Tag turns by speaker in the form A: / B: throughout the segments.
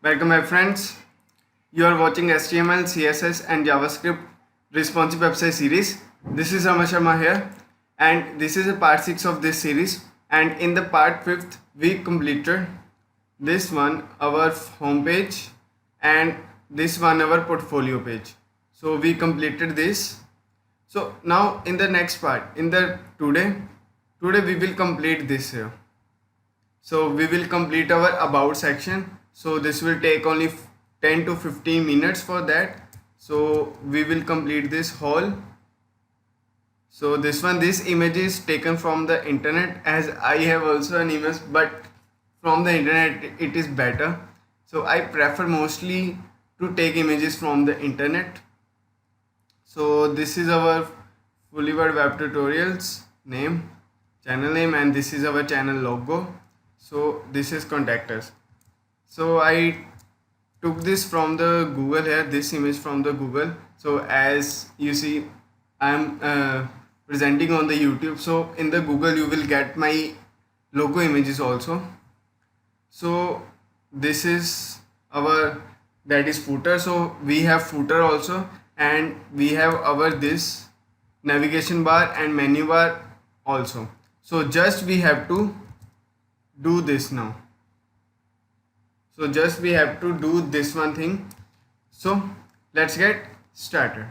A: Welcome my friends. You are watching HTML, CSS and JavaScript responsive website series. This is Ramesh Sharma here and this is a part 6 of this series, and in the part 5th we completed this one our homepage and this one our portfolio page. So we completed this. So now in the next part, today we will complete this here. So we will complete our about section. So this will take only 10 to 15 minutes for that. So we will complete this whole. So this image is taken from the internet, as I have also an image, but from the internet it is better. So I prefer mostly to take images from the internet. So this is our Fullyword Web Tutorials name, channel name, and this is our channel logo. So this is contact us. So I took this from the Google here, this image from the Google. So as you see, I'm presenting on the YouTube. So in the Google you will get my logo images also. So this is our, that is footer. So we have footer also, and we have our this navigation bar and menu bar also. So just we have to do this now. So just we have to do this one thing. So let's get started.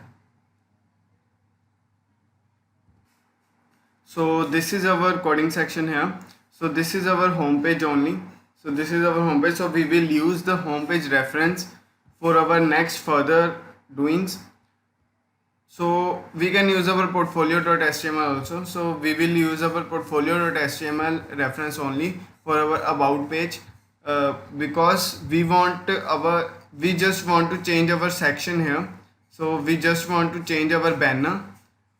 A: So this is our coding section here. So this is our home page only. So this is our home page. So we will use the home page reference for our next further doings. So we can use our portfolio.html also. So we will use our portfolio.html reference only for our about page, because we just want to change our section here. So we just want to change our banner.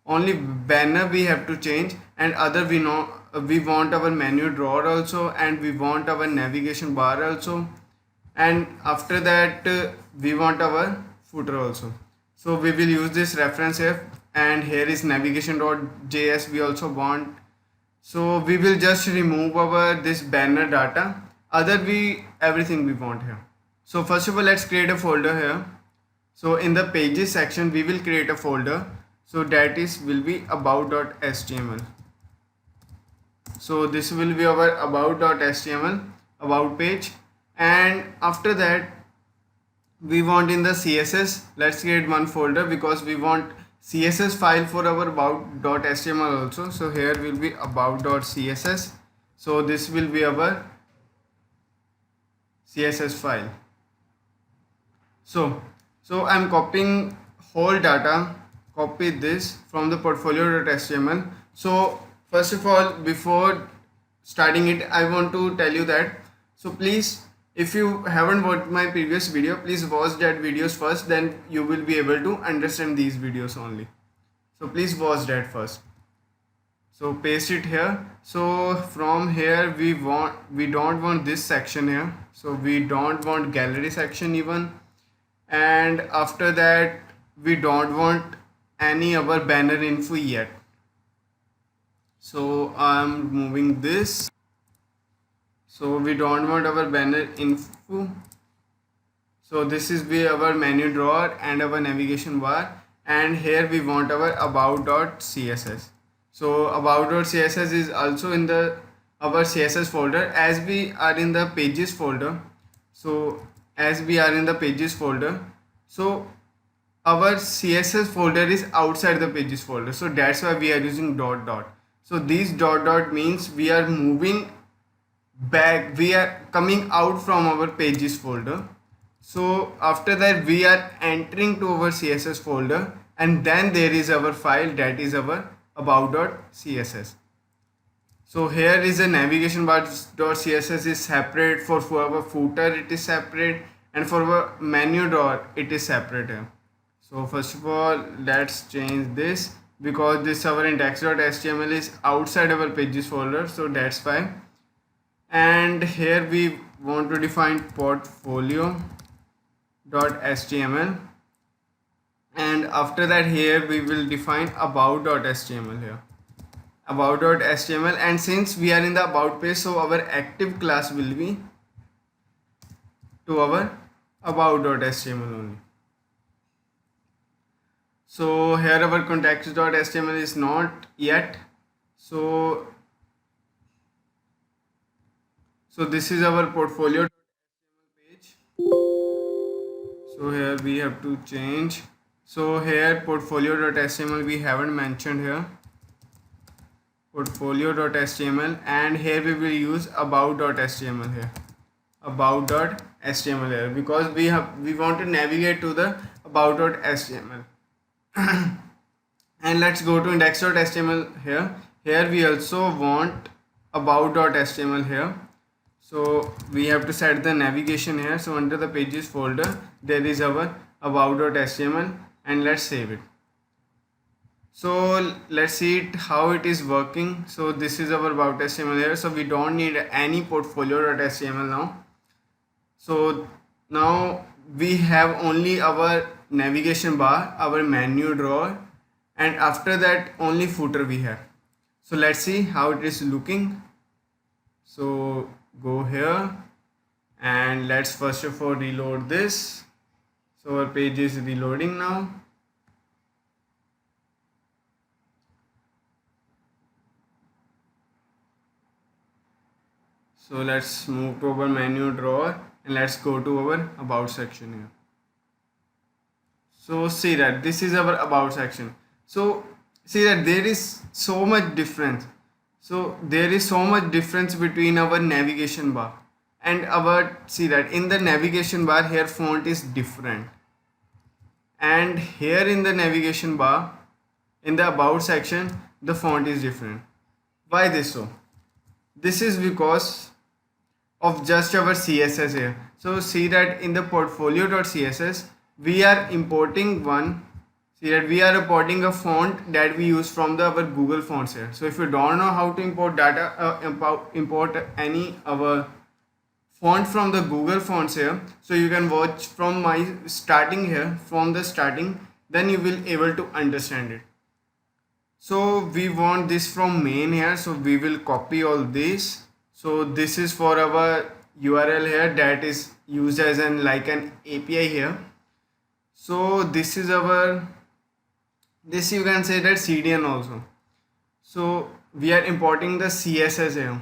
A: Only banner we have to change, and other we want our menu drawer also, and we want our navigation bar also, and after that we want our footer also. So we will use this reference here, and here is navigation.js we also want. So we will just remove our this banner data, everything we want here. So first of all, let's create a folder here. So in the pages section we will create a folder. So that will be about.html. So this will be our about.html about page, and after that we want in the CSS, let's create one folder because we want CSS file for our about.html also. So here will be about.css. So this will be our CSS file. So I'm copying whole data, copy this from the portfolio.html. So first of all, before starting it, I want to tell you that, so please, if you haven't watched my previous video, please watch that videos first, then you will be able to understand these videos only. So please watch that first. So paste it here. So from here we don't want this section here. So we don't want gallery section even, and after that we don't want any other banner info yet. So I'm removing this. So we don't want our banner info. So this is our menu drawer and our navigation bar, and here we want our about.css. So about.css is also in our CSS folder, as we are in the pages folder. So so our CSS folder is outside the pages folder. So that's why we are using dot dot. So these dot dot means we are moving back, we are coming out from our pages folder. So after that we are entering to our CSS folder, and then there is our file, that is our about.css. So here is a navigation bar.css is separate, for our footer it is separate, and for our menu drawer it is separate here. So first of all, let's change this, because this our index.html is outside our pages folder, so that's why. And here we want to define portfolio.html, and after that here we will define about.html here, about.html. And since we are in the about page, so our active class will be to our about.html only. So here our context.html is not yet. So this is our portfolio page. So here we have to change. So here portfolio.html we haven't mentioned here. Portfolio.html, and here we will use about.html here. About.html here, because we want to navigate to the about.html. And let's go to index.html here. Here we also want about.html here. So we have to set the navigation here. So under the pages folder there is our about.html, and let's save it. So let's see how it is working. So this is our about.html here. So we don't need any portfolio.html now. So now we have only our navigation bar, our menu drawer, and after that only footer we have. So let's see how it is looking. So go here and let's first of all reload this. So our page is reloading now. So let's move to our menu drawer and let's go to our about section here. So see that this is our about section. So see that there is so much difference. So there is so much difference between our navigation bar and our, see that in the navigation bar here font is different, and here in the navigation bar in the about section the font is different. Why this so? This is because of just our CSS here. So see that in the portfolio.css we are importing one, see that we are importing a font that we use from the our Google Fonts here. So if you don't know how to import data, import any our font from the Google Fonts here, so you can watch from my starting here, from the starting, then you will able to understand it. So we want this from main here, so we will copy all this. So this is for our URL here that is used as an like an API here. So this is our, this you can say that CDN also. So we are importing the CSS here.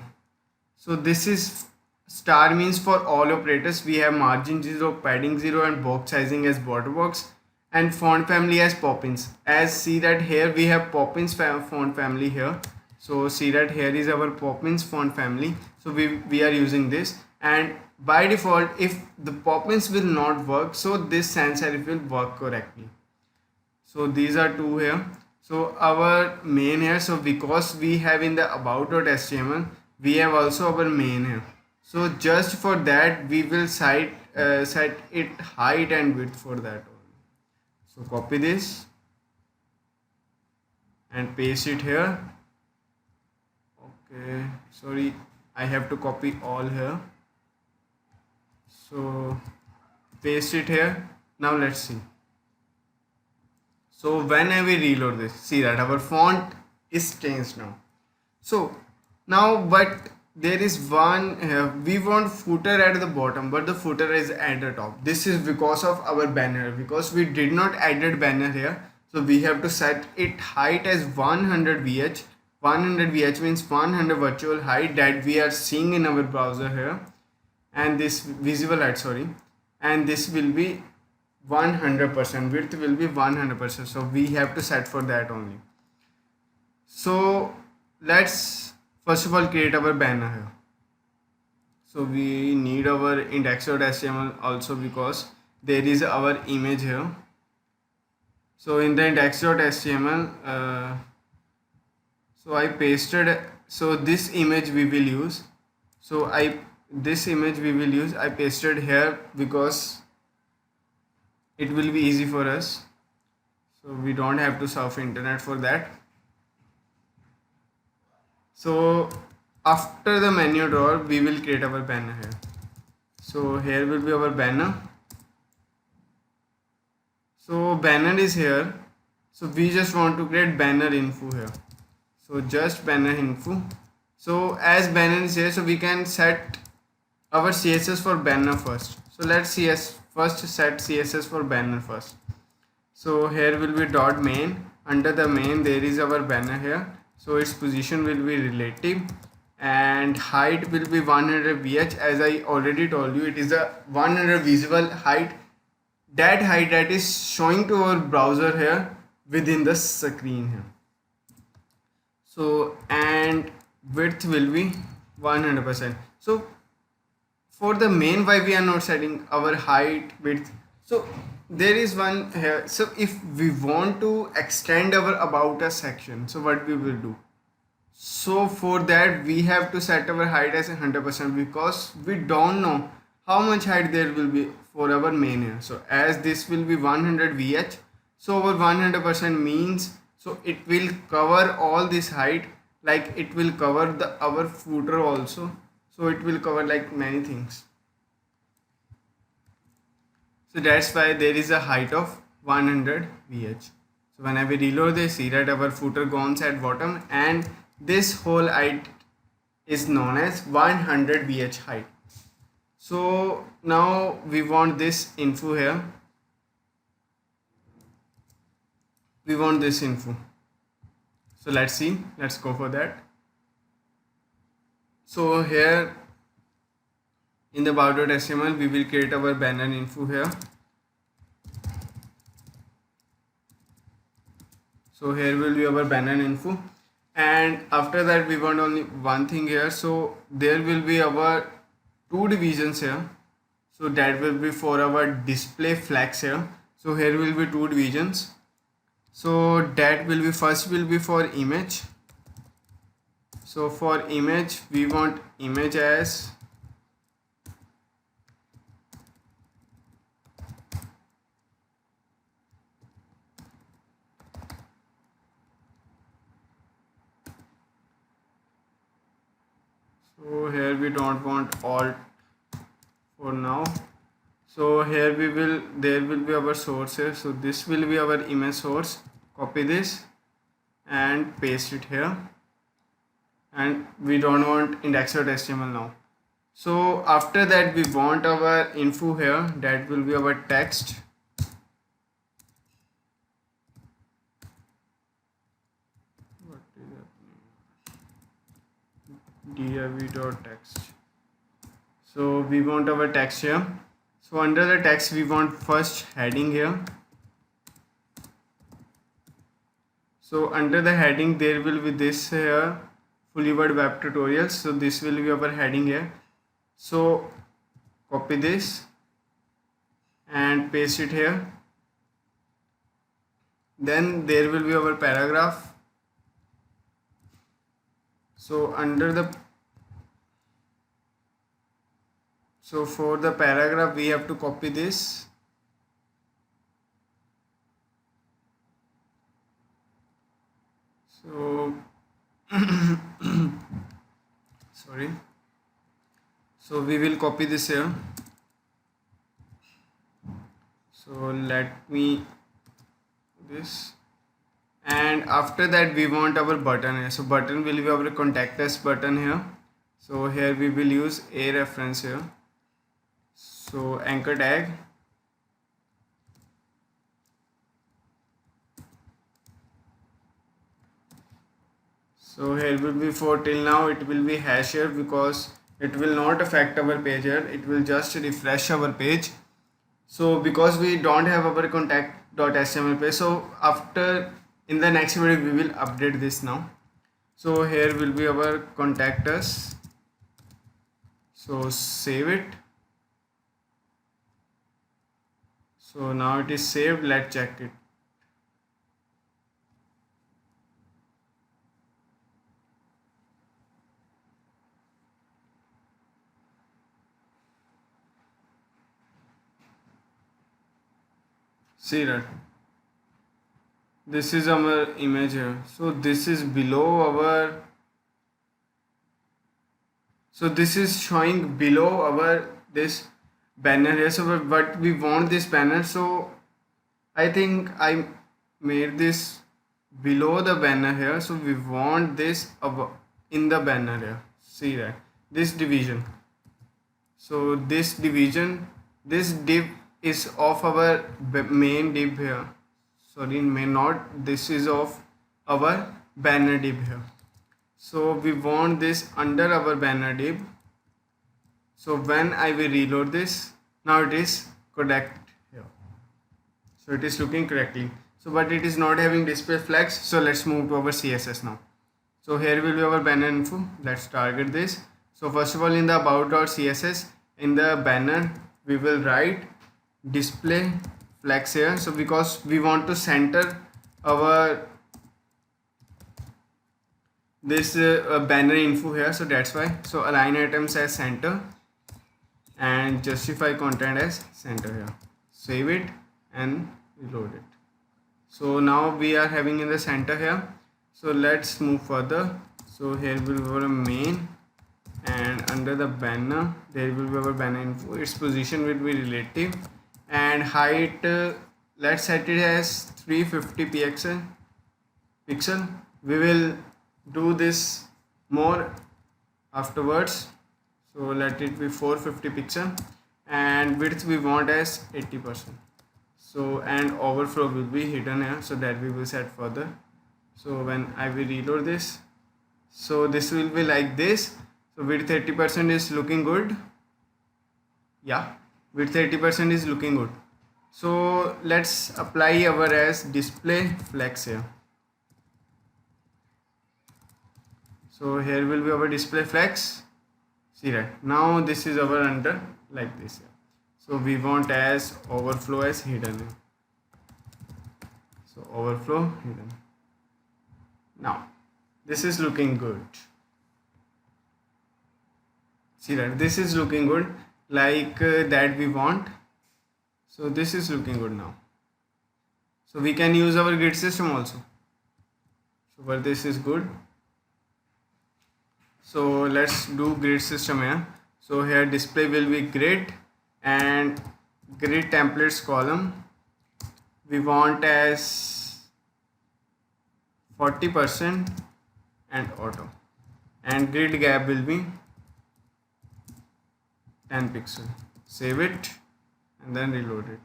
A: So this is star means for all operators. We have margin 0, padding 0, and box sizing as border box, and font family as Poppins. As see that here we have Poppins font family here. So see that here is our Poppins font family. So we are using this, and by default if the Poppins will not work, so this sans serif will work correctly. So these are two here. So our main here, so because we have in the about.html we have also our main here. So just for that we will set it height and width for that only. So copy this and paste it here. Okay, sorry, I have to copy all here. So paste it here. Now let's see. So when I will reload this, see that our font is changed now. So now, but there is one we want footer at the bottom, but the footer is at the top. This is because of our banner, because we did not added banner here. So we have to set it height as 100 VH. 100 VH means 100 virtual height that we are seeing in our browser here, and this visible height, sorry, and this will be 100%, width will be 100%. So we have to set for that only. So let's first of all create our banner here. So we need our index.html also, because there is our image here. So in the index.html so I pasted, so this image we will use. So this image we will use, I pasted here because it will be easy for us. So we don't have to surf internet for that. So after the menu drawer we will create our banner here. So here will be our banner. So banner is here. So we just want to create banner info here. So just banner info. So as banner is here, so we can set our CSS for banner first. So let's first set CSS for banner first. So here will be dot main. Under the main there is our banner here, so its position will be relative and height will be 100 vh. As I already told you, it is a 100 visible height, that height that is showing to our browser here within the screen here. So and width will be 100%. So for the main, why we are not setting our height, width? So there is one here. So if we want to extend our about us section, so what we will do? So for that we have to set our height as 100% because we don't know how much height there will be for our main here. So as this will be 100 vh, so our 100% means, so it will cover all this height, like it will cover the our footer also, so it will cover like many things. So that's why there is a height of 100 vh. So when I will reload this, see that our footer goes at bottom and this whole height is known as 100 vh height. So now we want this info here. We want this info. So let's see, let's go for that. So here in the about.html we will create our banner info here. So here will be our banner info, and after that we want only one thing here. So there will be our two divisions here, so that will be for our display flags here. So here will be two divisions. So that will be, first will be for image. So for image we want image as so here we don't want alt for now. So here we will, there will be our source here. So this will be our image source. Copy this and paste it here, and we don't want index.html now. So after that we want our info here, that will be our text. div.text. So we want our text here. So under the text we want first heading here. So under the heading there will be this here, fully word web tutorials. So this will be our heading here. So copy this and paste it here. Then there will be our paragraph. So under the, so for the paragraph we have to copy this. So sorry. So we will copy this here. So let me this, and after that we want our button here. So button will be our contact us button here. So here we will use a reference here. So anchor tag. So here will be, for till now it will be hash here because it will not affect our page here, it will just refresh our page. So because we don't have our contact.html page, so after in the next video we will update this now. So here will be our contact us. So save it. So now it is saved, let's check it. See that this is our image here. So this is below our, so this is showing below our this banner here. So but we want this banner, so I think I made this below the banner here. So we want this above in the banner here. See that this division. So this division, this div is of our main div here. Sorry, main not. This is of our banner div here. So we want this under our banner div. So when I will reload this, now it is correct here. So it is looking correctly. So but it is not having display flags. So let's move to our CSS now. So here will be our banner info. Let's target this. So first of all, in the about.css, in the banner we will write display flags here. So because we want to center our this banner info here, so that's why. So align items as center and justify content as center here. Save it and reload it. So now we are having in the center here. So let's move further. So here will be our main, and under the banner there will be our banner info. Its position will be relative, and height let's set it as 350 pixel. We will do this more afterwards. So let it be 450 pixel, and width we want as 80%. So and overflow will be hidden here, so that we will set further. So when I will reload this, so this will be like this. So width 80% is looking good. Yeah, width 80% is looking good. So let's apply our as display flex here. So here will be our display flex. See that now this is our under like this here. So we want as overflow as hidden here. So overflow hidden. Now this is looking good. See that this is looking good like that we want. So this is looking good now. So we can use our grid system also. So but this is good. So let's do grid system here. So here display will be grid, and grid templates column we want as 40% and auto, and grid gap will be 10 pixel. Save it and then reload it.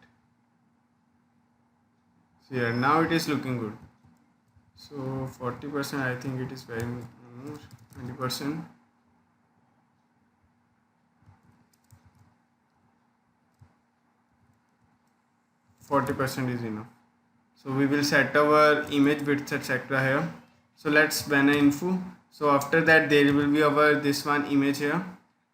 A: So here now it is looking good. So 40%, I think it is very more. 20%. %40 is enough. So we will set our image width etc. here. So let's banner info. So after that there will be our this one image here.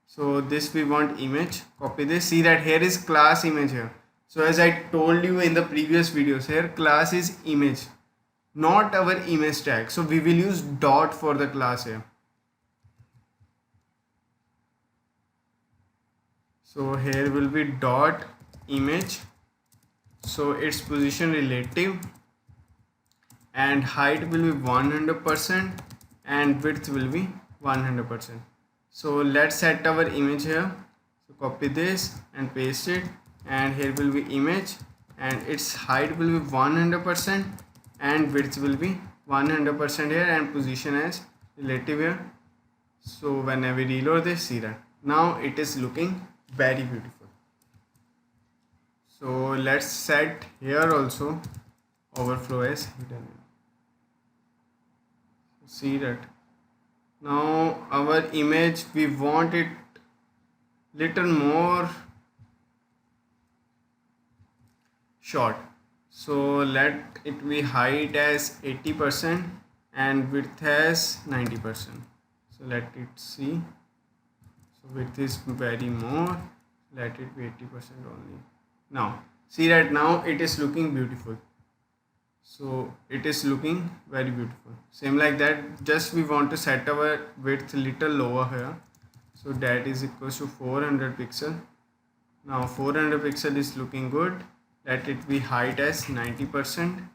A: So this we want image. Copy this. See that here is class image here. So as I told you in the previous videos, here class is image, not our image tag. So we will use dot for the class here. So here will be dot image. So its position relative, and height will be 100% and width will be 100%. So let's set our image here. So copy this and paste it, and here will be image, and its height will be 100% and width will be 100% here, and position as relative here. So when I will reload this, see that now it is looking very beautiful. So let's set here also overflow as hidden. See that now our image we want it little more short. So let it be height as 80% and width as 90%. So let it see. So width is very more. Let it be 80% only. Now see that now it is looking beautiful. So it is looking very beautiful. Same like that, just we want to set our width little lower here. So that is equals to 400 pixel. Now 400 pixel is looking good. Let it be height as 90%.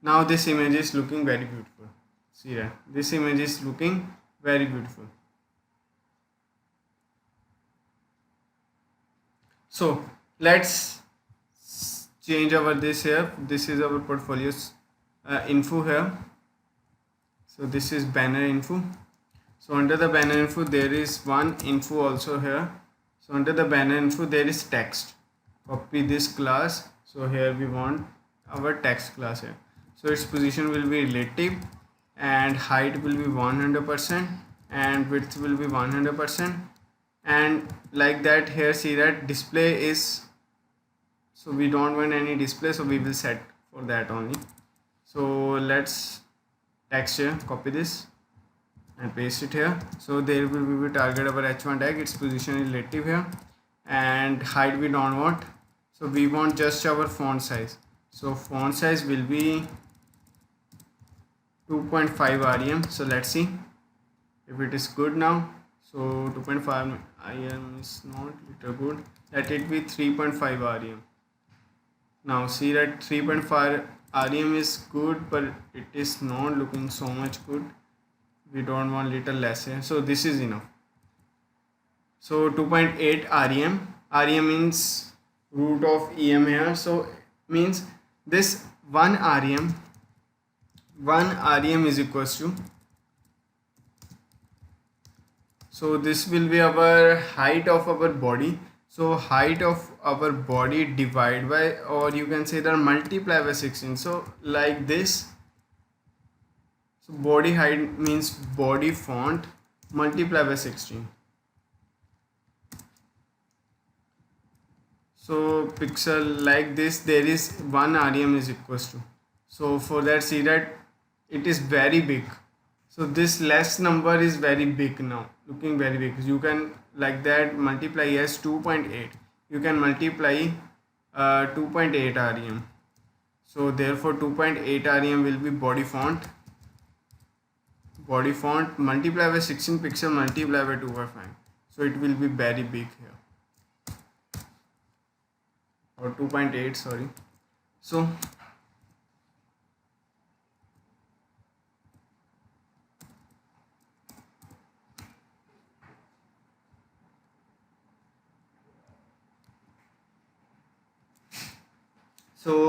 A: Now this image is looking very beautiful. See that this image is looking very beautiful. So let's change our this here. This is our portfolio's info here. So this is banner info. So under the banner info there is one info also here. So under the banner info there is text. copy this class. So here we want our text class here. So its position will be relative, and height will be 100%, and width will be 100%, and like that. Here see that display is, so we don't want any display, so we will set for that only. So let's text here, copy this and paste it here. So there will be target our h1 tag, its position is relative here, and height we don't want, so we want just our font size. So font size will be 2.5 rem. So let's see if it is good now. So 2.5 rem is not little good, let it be 3.5 rem. Now see that 3.5 rem is good, but it is not looking so much good. We don't want little less here, so this is enough. So 2.8 rem. Rem means root of em here, so means this 1 rem is equals to, so this will be our height of our body. So height of our body divide by, or you can say that multiply by 16. So like this. So body height means body font multiply by 16. So pixel like this, there is 1 rem is equals to. So for that, see that it is very big. So this less number is very big now, looking very big. You can like that multiply as 2.8. You can multiply 2.8 rem. So therefore 2.8 rem will be body font. Body font multiply by 16 pixel multiply by 2.5. So it will be very big here. Or 2.8, sorry. So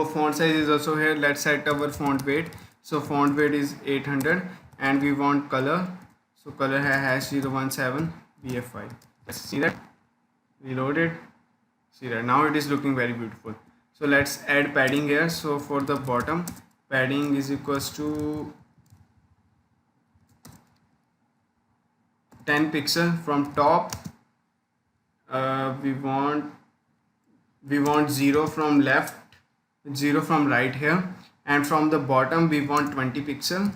A: font size is also here. Let's set our font weight. So font weight is 800, and we want color. So color hash 017 BF5. Let's see that. Reload it. See that now it is looking very beautiful. So let's add padding here. So for the bottom, padding is equals to 10 pixel. From top, we want 0 from left, 0 from right here, and from the bottom we want 20 pixel,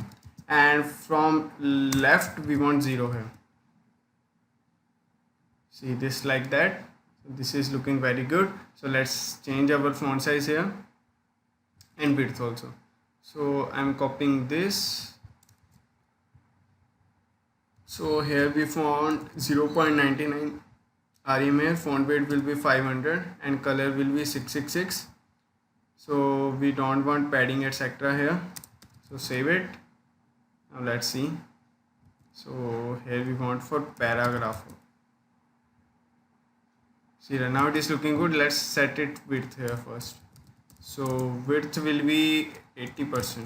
A: and from left we want 0 here. See this like that. So this is looking very good. So let's change our font size here and width also. So I'm copying this. So here we want 0.99 rem here. Font weight will be 500 and color will be 666. So we don't want padding etc here. So save it. Now let's see. So here we want for paragraph. See that now it is looking good. Let's set it width here first. So width will be 80%.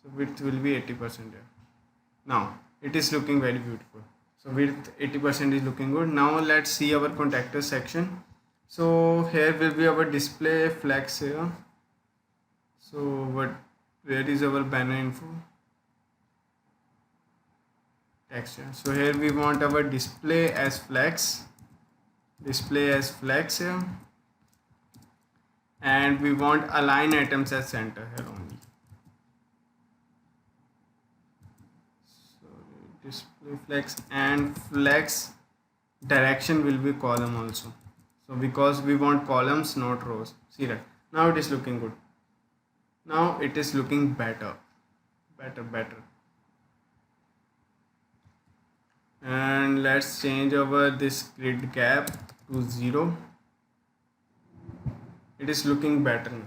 A: So width will be 80% here. Now it is looking very beautiful. So width 80% is looking good. Now let's see our contactor section. So here will be our display flex here. So where is our banner info? Text here. So here we want our display as flex. Display as flex here. And we want align items as center here only. So display flex, and flex direction will be column also. So because we want columns not rows. See that now it is looking good. Now it is looking better. And let's change over this grid gap to 0. It is looking better now.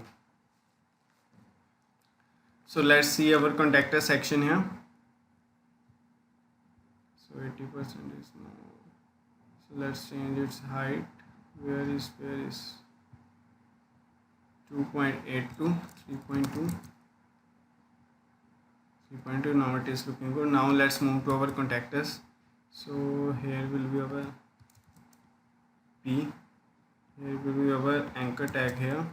A: So let's see our contactor section here. So 80% is no. So let's change its height. Where is 2.82, 3.2. Now it is looking good. Now let's move to our contactors. So here will be our P, Here will be our anchor tag here.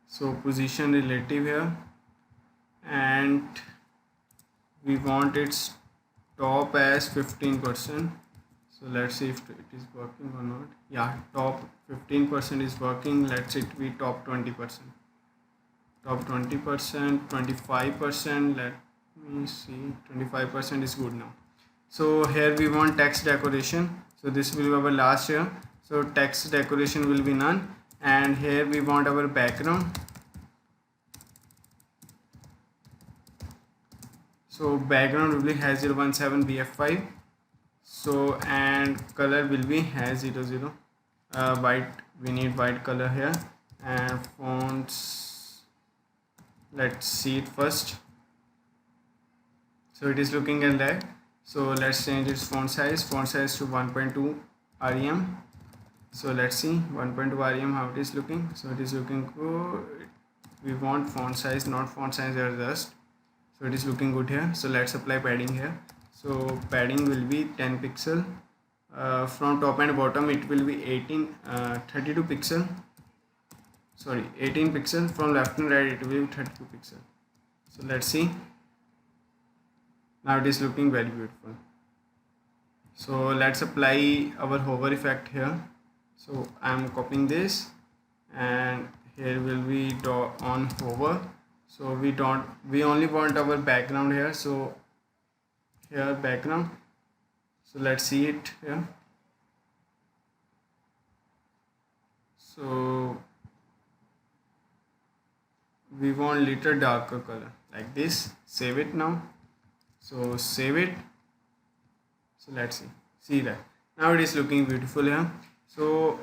A: So position relative here, and we want its top as 15%. So let's see if it is working or not. Yeah, top 15% is working. Let's it be top 20%. Top 20%, 25%. Let me see. 25% is good now. So here we want text decoration. So this will be our last here. So text decoration will be none. And here we want our background. So background will be has 017 BF5. So and color will be has 00. White, we need white color here. And fonts, let's see it first. So it is looking at that. So let's change its font size to 1.2 rem. So let's see 1.2 rem how it is looking. So it is looking good. We want font size, not font size adjust. So it is looking good here. So let's apply padding here. So padding will be 10 pixel. From top and bottom it will be 32 pixel. Sorry, 18 pixel. From left and right it will be 32 pixel. So let's see. Now it is looking very beautiful. So let's apply our hover effect here. So I am copying this, and here will be on hover. So we only want our background here. So here background. So let's see it here. So we want little darker color like this. Save it now. So save it. So let's see that now it is looking beautiful here. So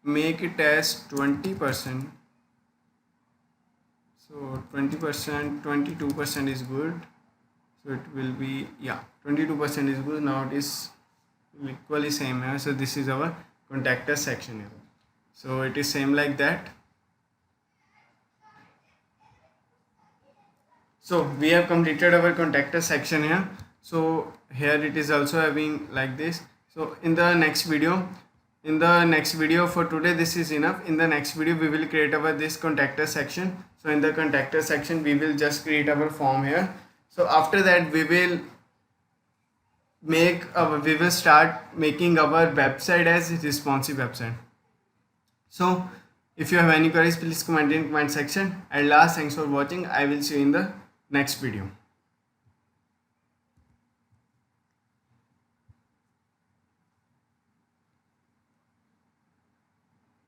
A: make it as 20%. So 20%, 22% is good. So it will be, yeah, 22% is good. Now it is equally same here. So this is our contact us section here. So it is same like that. So we have completed our contact us section here. So here it is also having like this. So in the next video for today, this is enough. In the next video we will create our this contact us section. So in the contact us section we will just create our form here. So after that we will start making our website as a responsive website. So if you have any queries, please comment in comment section. And last, thanks for watching. I will see you in the next video.